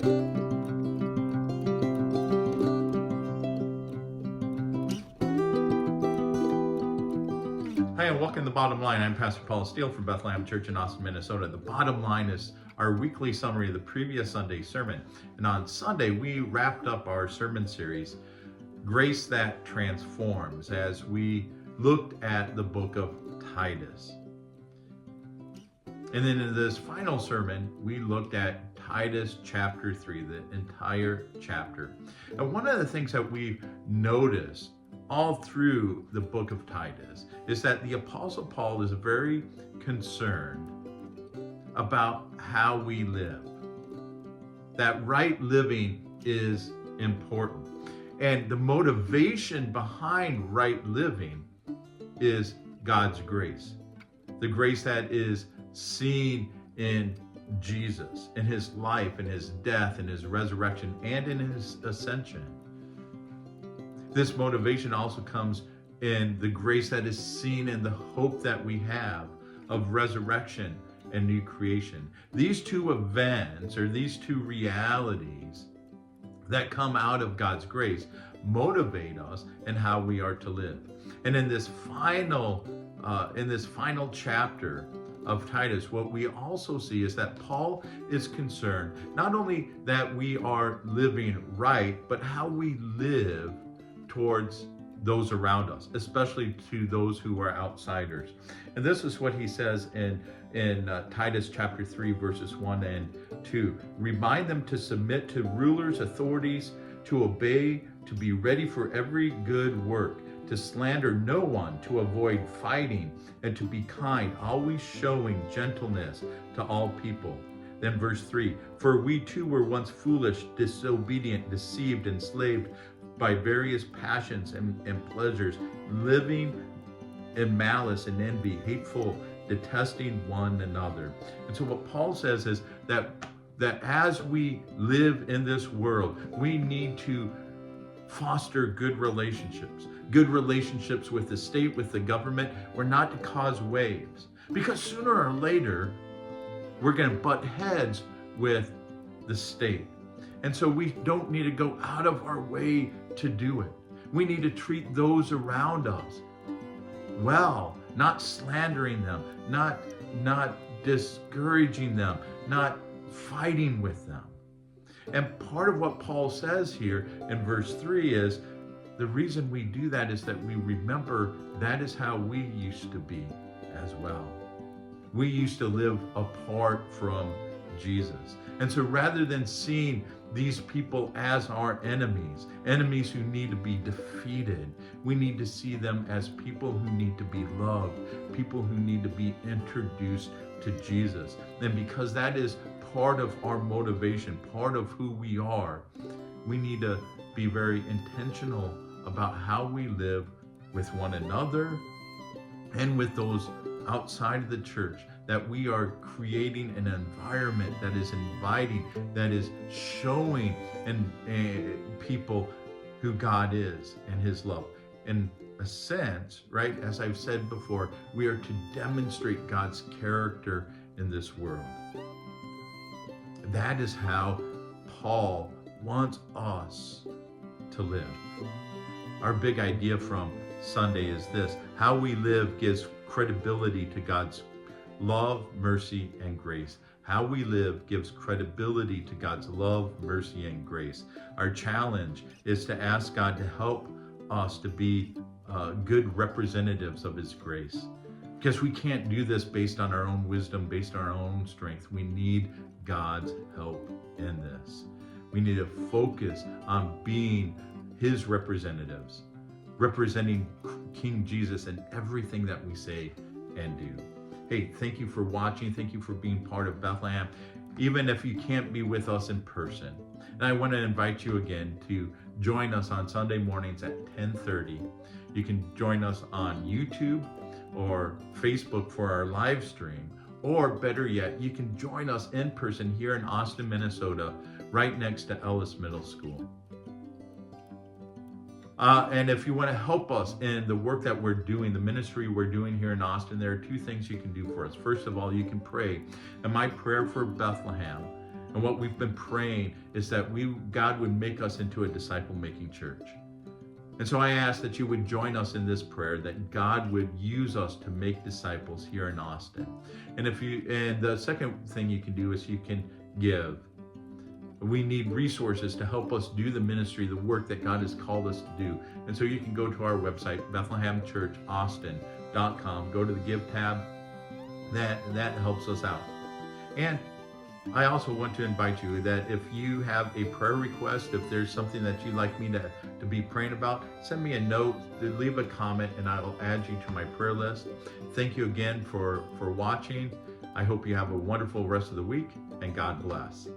Hi, and welcome to The Bottom Line. I'm Pastor Paul Steele from Bethlehem Church in Austin, Minnesota. The Bottom Line is our weekly summary of the previous Sunday's sermon. And on Sunday, we wrapped up our sermon series, Grace That Transforms, as we looked at the book of Titus. And then in this final sermon, we looked at Titus chapter 3, the entire chapter. And one of the things that we've noticed all through the book of Titus is that the Apostle Paul is very concerned about how we live. That right living is important. And the motivation behind right living is God's grace. The grace that is seen in Jesus, in his life, in his death, in his resurrection, and in his ascension. This motivation also comes in the grace that is seen in the hope that we have of resurrection and new creation. These two events, or these two realities that come out of God's grace, motivate us in how we are to live. And in this final chapter of Titus, what we also see is that Paul is concerned not only that we are living right, but how we live towards those around us, especially to those who are outsiders. And this is what he says in Titus chapter 3, verses 1 and 2. Remind them to submit to rulers, authorities, to obey, to be ready for every good work, to slander no one, to avoid fighting, and to be kind, always showing gentleness to all people. Then verse 3, for we too were once foolish, disobedient, deceived, enslaved by various passions and pleasures, living in malice and envy, hateful, detesting one another. And so what Paul says is that as we live in this world, we need to foster good relationships with the state, with the government. We're not to cause waves, because sooner or later, we're going to butt heads with the state. And so we don't need to go out of our way to do it. We need to treat those around us well, not slandering them, not discouraging them, not fighting with them. And part of what Paul says here in verse 3 is the reason we do that is that we remember that is how we used to be as well. We used to live apart from Jesus. And so rather than seeing these people as our enemies who need to be defeated, we need to see them as people who need to be loved, people who need to be introduced to Jesus. And because that is part of our motivation, part of who we are, we need to be very intentional about how we live with one another and with those outside of the church, that we are creating an environment that is inviting, that is showing people who God is and his love. In a sense, right, as I've said before, we are to demonstrate God's character in this world. That is how Paul wants us to live. Our big idea from Sunday is this: how we live gives credibility to God's love, mercy, and grace. How we live gives credibility to God's love, mercy, and grace. Our challenge is to ask God to help us to be good representatives of his grace. Because we can't do this based on our own wisdom, based on our own strength. We need God's help in this. We need to focus on being his representatives, representing King Jesus in everything that we say and do. Hey, thank you for watching. Thank you for being part of Bethlehem, even if you can't be with us in person. And I want to invite you again to join us on Sunday mornings at 10:30. You can join us on YouTube or Facebook for our live stream, or better yet, you can join us in person here in Austin, Minnesota, right next to Ellis Middle School. And if you want to help us in the work that we're doing, the ministry we're doing here in Austin, there are two things you can do for us. First of all, you can pray. And my prayer for Bethlehem And what we've been praying is that God would make us into a disciple-making church. And so I ask that you would join us in this prayer, that God would use us to make disciples here in Austin. And the second thing you can do is you can give. We need resources to help us do the ministry, the work that God has called us to do. And so you can go to our website, BethlehemChurchAustin.com, go to the Give tab. That helps us out. And I also want to invite you that if you have a prayer request, if there's something that you'd like me to be praying about, send me a note, leave a comment, and I will add you to my prayer list. Thank you again for watching. I hope you have a wonderful rest of the week, and God bless.